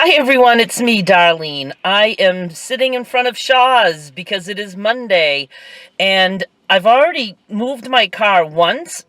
Hi everyone, it's me, Darlene. I am sitting in front of Shaw's because it is Monday, and I've already moved my car once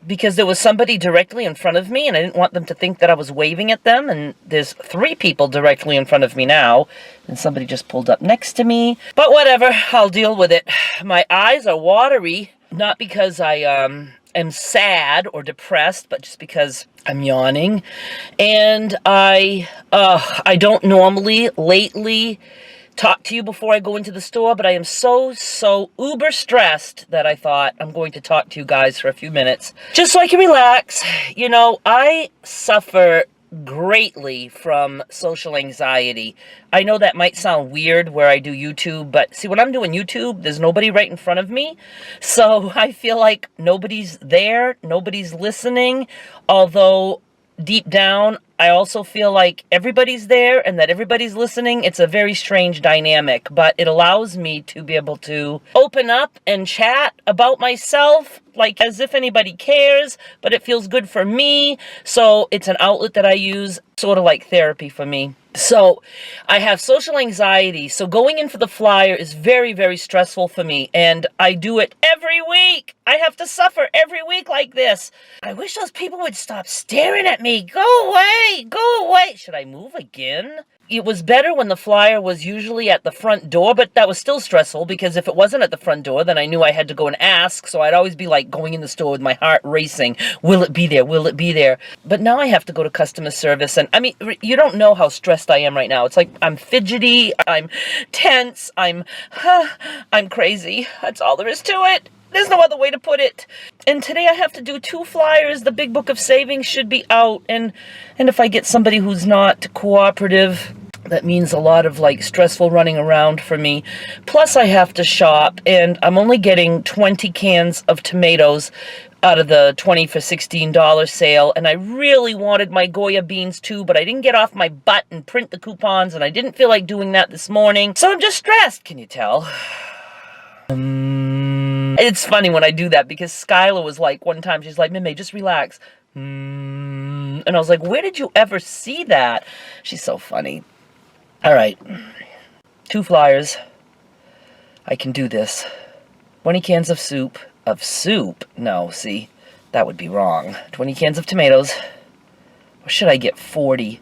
because there was somebody directly in front of me, and I didn't want them to think that I was waving at them, and there's 3 people directly in front of me now, and somebody just pulled up next to me. But whatever, I'll deal with it. My eyes are watery, not because I am sad or depressed, but just because I'm yawning. And I don't normally lately talk to you before I go into the store, but I am so uber stressed that I thought I'm going to talk to you guys for a few minutes just so I can relax. You know, I suffer greatly from social anxiety. I know that might sound weird where I do YouTube, but see, when I'm doing YouTube, there's nobody right in front of me. So I feel like nobody's there, nobody's listening, although deep down, I also feel like everybody's there and that everybody's listening. It's a very strange dynamic, but it allows me to be able to open up and chat about myself, like as if anybody cares, but it feels good for me. So it's an outlet that I use, sort of like therapy for me. So I have social anxiety. So going in for the flyer is very stressful for me. And I do it every week. I have to suffer every week like this. I wish those people would stop staring at me. Go away. Go away. Should I move again? It was better when the flyer was usually at the front door, but that was still stressful because if it wasn't at the front door, then I knew I had to go and ask. So I'd always be like going in the store with my heart racing. Will it be there? Will it be there? But now I have to go to customer service. And I mean, you don't know how stressed I am right now. It's like I'm fidgety. I'm tense. I'm crazy. That's all there is to it. There's no other way to put it. And today I have to do 2 flyers. The big book of savings should be out. And if I get somebody who's not cooperative, that means a lot of like stressful running around for me. Plus I have to shop, and I'm only getting 20 cans of tomatoes out of the 20 for $16 sale. And I really wanted my Goya beans too, but I didn't get off my butt and print the coupons, and I didn't feel like doing that this morning. So I'm just stressed, can you tell? It's funny when I do that because Skylar was like, one time, she's like, Mime, just relax. And I was like, where did you ever see that? She's so funny. All right. 2 flyers. I can do this. 20 cans of soup. Of soup? No, see, that would be wrong. 20 cans of tomatoes. Or should I get 40?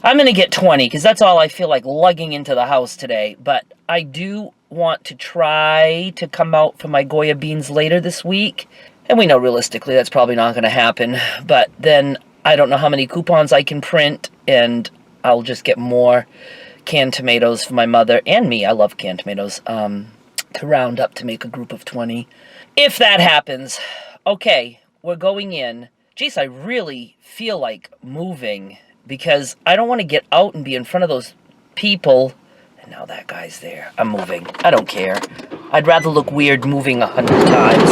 I'm going to get 20 because that's all I feel like lugging into the house today. But I do want to try to come out for my Goya beans later this week. And we know realistically that's probably not going to happen. But then I don't know how many coupons I can print, and I'll just get more canned tomatoes for my mother and me. I love canned tomatoes, to round up to make a group of 20. If that happens. Okay, we're going in. Geez, I really feel like moving because I don't want to get out and be in front of those people. And now that guy's there. I'm moving. I don't care. I'd rather look weird moving 100 times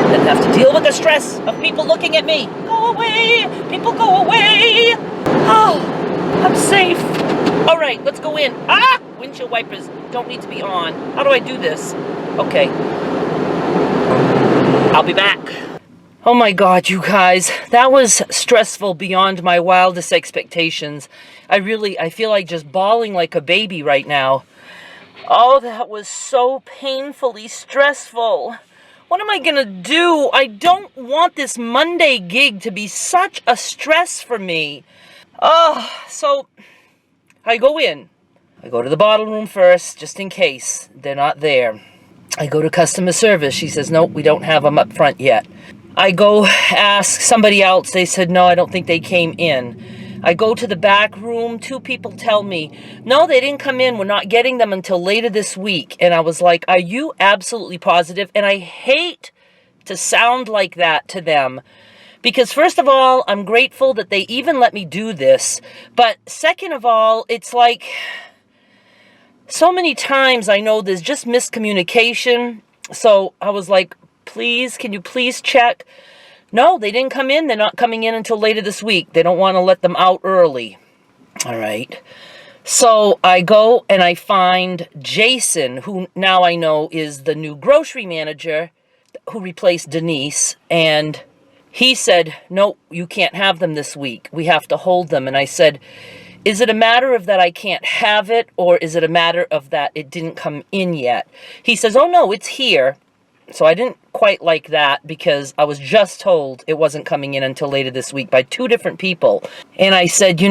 than have to deal with the stress of people looking at me. Go away! People, go away! Oh, I'm safe. All right, let's go in. Ah! Windshield wipers don't need to be on. How do I do this? Okay. I'll be back. Oh my God, you guys. That was stressful beyond my wildest expectations. I feel like just bawling like a baby right now. Oh, that was so painfully stressful. What am I gonna do? I don't want this Monday gig to be such a stress for me. Oh, so I go in. I go to the bottle room first, just in case they're not there. I go to customer service. She says, nope, we don't have them up front yet. I go ask somebody else. They said, no, I don't think they came in. I go to the back room. 2 people tell me, no, they didn't come in. We're not getting them until later this week. And I was like, are you absolutely positive? And I hate to sound like that to them. Because first of all, I'm grateful that they even let me do this. But second of all, it's like so many times I know there's just miscommunication. So I was like, please, can you please check? No, they didn't come in. They're not coming in until later this week. They don't want to let them out early. All right. So I go and I find Jason, who now I know is the new grocery manager who replaced Denise. And He said, no, you can't have them this week. We have to hold them. And I said, is it a matter of that I can't have it, or is it a matter of that it didn't come in yet? He says, oh no, it's here. So I didn't quite like that, because I was just told it wasn't coming in until later this week by 2 different people. And I said,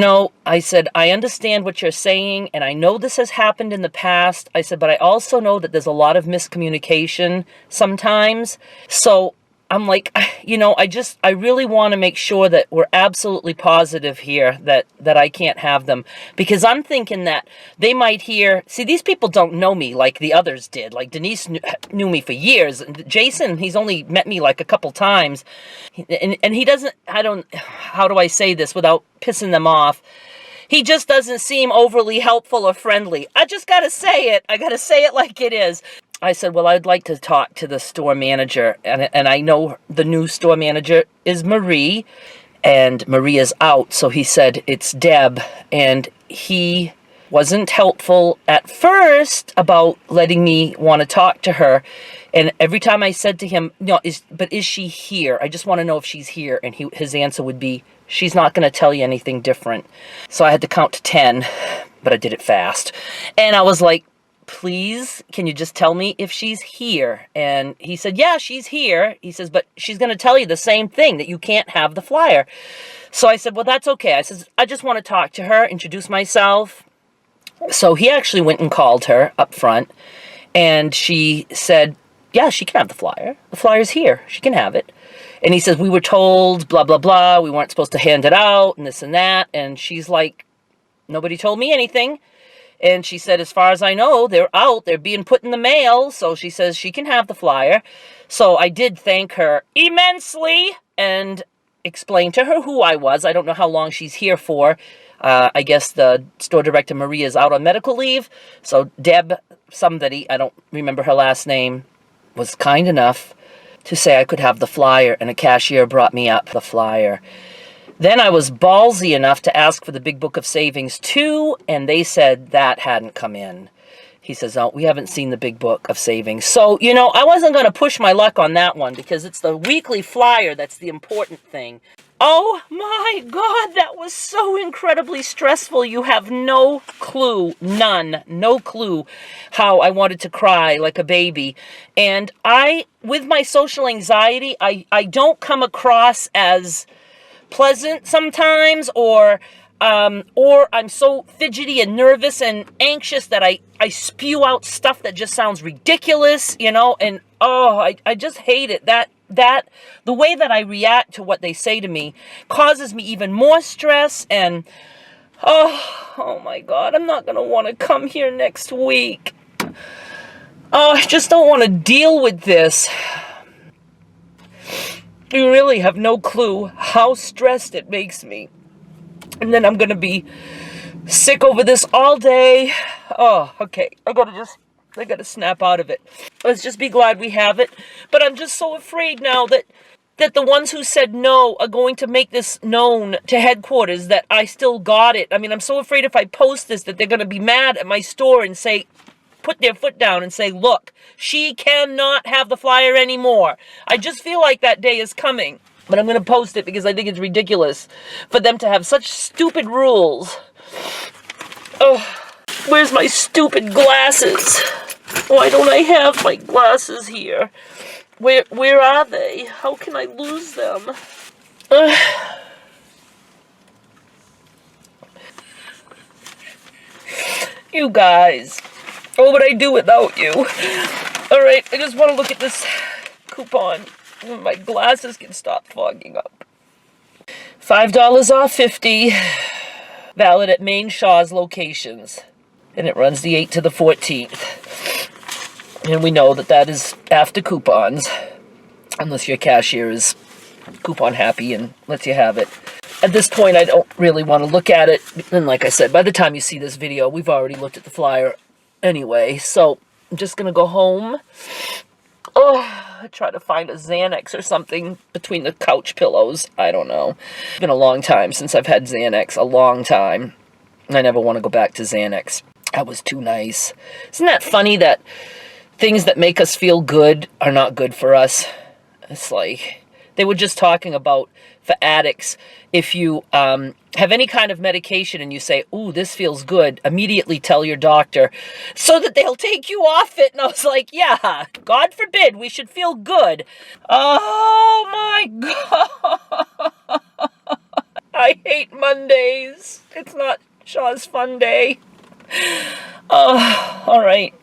I understand what you're saying, and I know this has happened in the past. I said, but I also know that there's a lot of miscommunication sometimes. So I'm like, I really want to make sure that we're absolutely positive here that I can't have them, because I'm thinking that they might hear, see, these people don't know me like the others did. Like Denise knew me for years. Jason, he's only met me like a couple times, and he doesn't, how do I say this without pissing them off? He just doesn't seem overly helpful or friendly. I just got to say it. I got to say it like it is. I said, well, I'd like to talk to the store manager. And I know the new store manager is Marie, and Maria's out. So he said, it's Deb. And he wasn't helpful at first about letting me want to talk to her. And every time I said to him, is she here? I just want to know if she's here. And his answer would be, she's not going to tell you anything different. So I had to count to 10, but I did it fast. And I was like, please, can you just tell me if she's here? And he said, yeah, she's here. He says, but she's going to tell you the same thing, that you can't have the flyer. So I said, well, that's okay. I said, I just want to talk to her, introduce myself. So he actually went and called her up front, and she said, yeah, she can have the flyer. The flyer's here. She can have it. And he says, we were told, blah, blah, blah. We weren't supposed to hand it out and this and that. And she's like, nobody told me anything. And she said, as far as I know, they're out. They're being put in the mail. So she says she can have the flyer. So I did thank her immensely and explained to her who I was. I don't know how long she's here for. I guess the store director, Maria, is out on medical leave. So Deb, somebody, I don't remember her last name, was kind enough to say I could have the flyer. And a cashier brought me up the flyer. Then I was ballsy enough to ask for the Big Book of Savings too, and they said that hadn't come in. He says, oh, we haven't seen the Big Book of Savings. So, I wasn't going to push my luck on that one, because it's the weekly flyer that's the important thing. Oh my God, that was so incredibly stressful. You have no clue, no clue how I wanted to cry like a baby. And with my social anxiety, I don't come across as pleasant sometimes, or I'm so fidgety and nervous and anxious that I spew out stuff that just sounds ridiculous, and I just hate it. That the way that I react to what they say to me causes me even more stress, and oh my God, I'm not gonna want to come here next week. Oh, I just don't want to deal with this. You really have no clue how stressed it makes me. And then I'm going to be sick over this all day. Oh, okay. I got to snap out of it. Let's just be glad we have it. But I'm just so afraid now that the ones who said no are going to make this known to headquarters that I still got it. I mean, I'm so afraid if I post this that they're going to be mad at my store and say, put their foot down and say, look, she cannot have the flyer anymore. I just feel like that day is coming. But I'm going to post it because I think it's ridiculous for them to have such stupid rules. Oh, where's my stupid glasses? Why don't I have my glasses here? Where are they? How can I lose them? You guys. What would I do without you? Alright, I just want to look at this coupon. My glasses can stop fogging up. $5 off 50. Valid at main Shaw's locations. And it runs the 8th to the 14th. And we know that is after coupons. Unless your cashier is coupon happy and lets you have it. At this point, I don't really want to look at it. And like I said, by the time you see this video, we've already looked at the flyer anyway. So I'm just going to go home. Oh, try to find a Xanax or something between the couch pillows. I don't know. It's been a long time since I've had Xanax. A long time. I never want to go back to Xanax. That was too nice. Isn't that funny that things that make us feel good are not good for us? It's like They were just talking about, for addicts, if you have any kind of medication and you say, ooh, this feels good, immediately tell your doctor so that they'll take you off it. And I was like, yeah, God forbid, we should feel good. Oh my God. I hate Mondays. It's not Shaw's fun day. Oh, all right.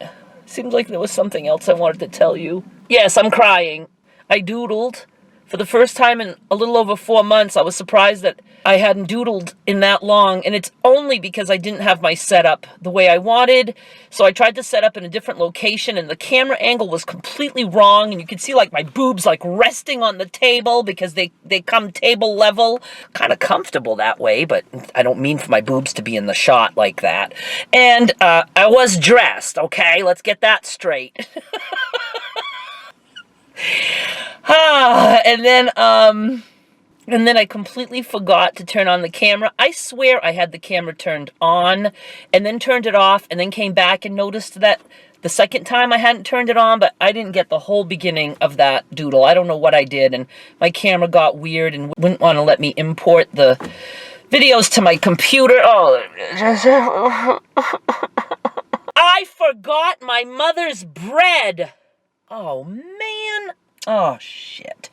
Seems like there was something else I wanted to tell you. Yes, I'm crying. I doodled. For the first time in a little over 4 months, I was surprised that I hadn't doodled in that long, and it's only because I didn't have my setup the way I wanted. So I tried to set up in a different location, and the camera angle was completely wrong, and you could see like my boobs like resting on the table because they come table level. Kind of comfortable that way, but I don't mean for my boobs to be in the shot like that. And I was dressed, okay? Let's get that straight. And then I completely forgot to turn on the camera. I swear I had the camera turned on and then turned it off and then came back and noticed that the second time I hadn't turned it on, but I didn't get the whole beginning of that doodle. I don't know what I did, and my camera got weird and wouldn't want to let me import the videos to my computer. Oh, I forgot my mother's bread. Oh, man. Oh, shit.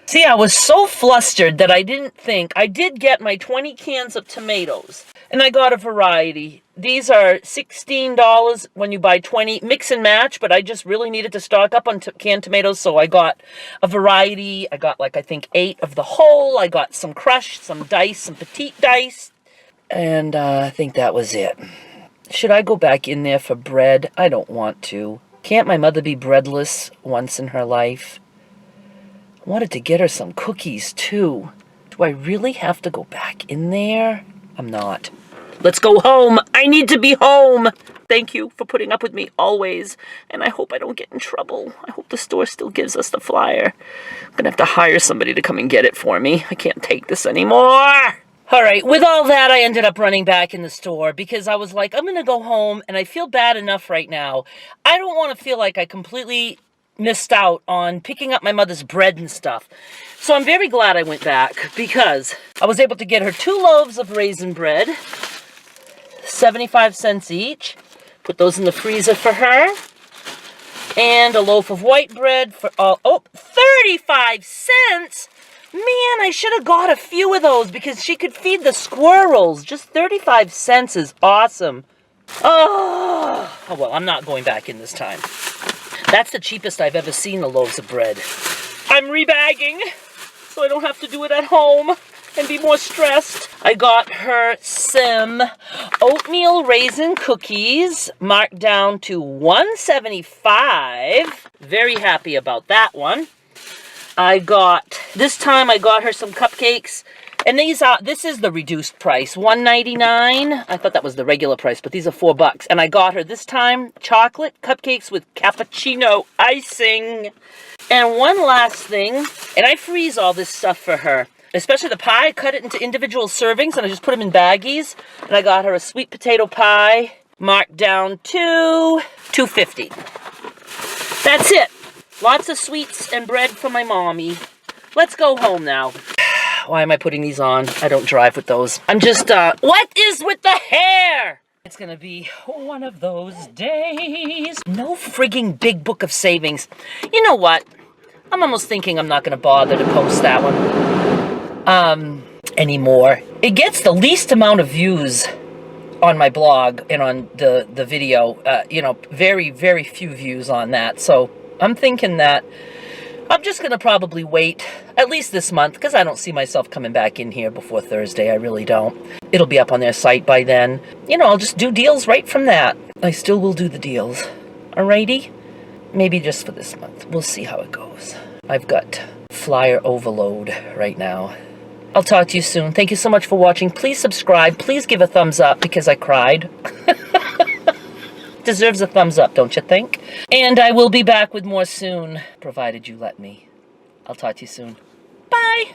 See, I was so flustered that I didn't think. I did get my 20 cans of tomatoes, and I got a variety. These are $16 when you buy 20. Mix and match, but I just really needed to stock up on canned tomatoes, so I got a variety. I got, like, I think 8 of the whole. I got some crushed, some diced, some petite diced, and I think that was it. Should I go back in there for bread? I don't want to. Can't my mother be breadless once in her life? I wanted to get her some cookies, too. Do I really have to go back in there? I'm not. Let's go home. I need to be home. Thank you for putting up with me always. And I hope I don't get in trouble. I hope the store still gives us the flyer. I'm going to have to hire somebody to come and get it for me. I can't take this anymore. All right, with all that, I ended up running back in the store because I was like, I'm going to go home, and I feel bad enough right now. I don't want to feel like I completely missed out on picking up my mother's bread and stuff. So I'm very glad I went back because I was able to get her 2 loaves of raisin bread, 75 cents each. Put those in the freezer for her. And a loaf of white bread for, 35 cents? Man, I should have got a few of those because she could feed the squirrels. Just 35 cents is awesome. Oh, well, I'm not going back in this time. That's the cheapest I've ever seen the loaves of bread. I'm rebagging so I don't have to do it at home and be more stressed. I got her some oatmeal raisin cookies marked down to $1.75. Very happy about that one. This time I got her some cupcakes, and this is the reduced price, $1.99. I thought that was the regular price, but these are $4. And I got her this time chocolate cupcakes with cappuccino icing. And one last thing, and I freeze all this stuff for her, especially the pie. I cut it into individual servings, and I just put them in baggies. And I got her a sweet potato pie marked down to $2.50. That's it. Lots of sweets and bread for my mommy. Let's go home now. Why am I putting these on? I don't drive with those. I'm just, what is with the hair? It's gonna be one of those days. No frigging big book of savings. You know what? I'm almost thinking I'm not gonna bother to post that one anymore. It gets the least amount of views on my blog and on the video. Very, very few views on that. So I'm thinking that I'm just going to probably wait at least this month because I don't see myself coming back in here before Thursday. I really don't. It'll be up on their site by then. I'll just do deals right from that. I still will do the deals. Alrighty? Maybe just for this month. We'll see how it goes. I've got flyer overload right now. I'll talk to you soon. Thank you so much for watching. Please subscribe. Please give a thumbs up because I cried. Deserves a thumbs up, don't you think? And I will be back with more soon, provided you let me. I'll talk to you soon. Bye!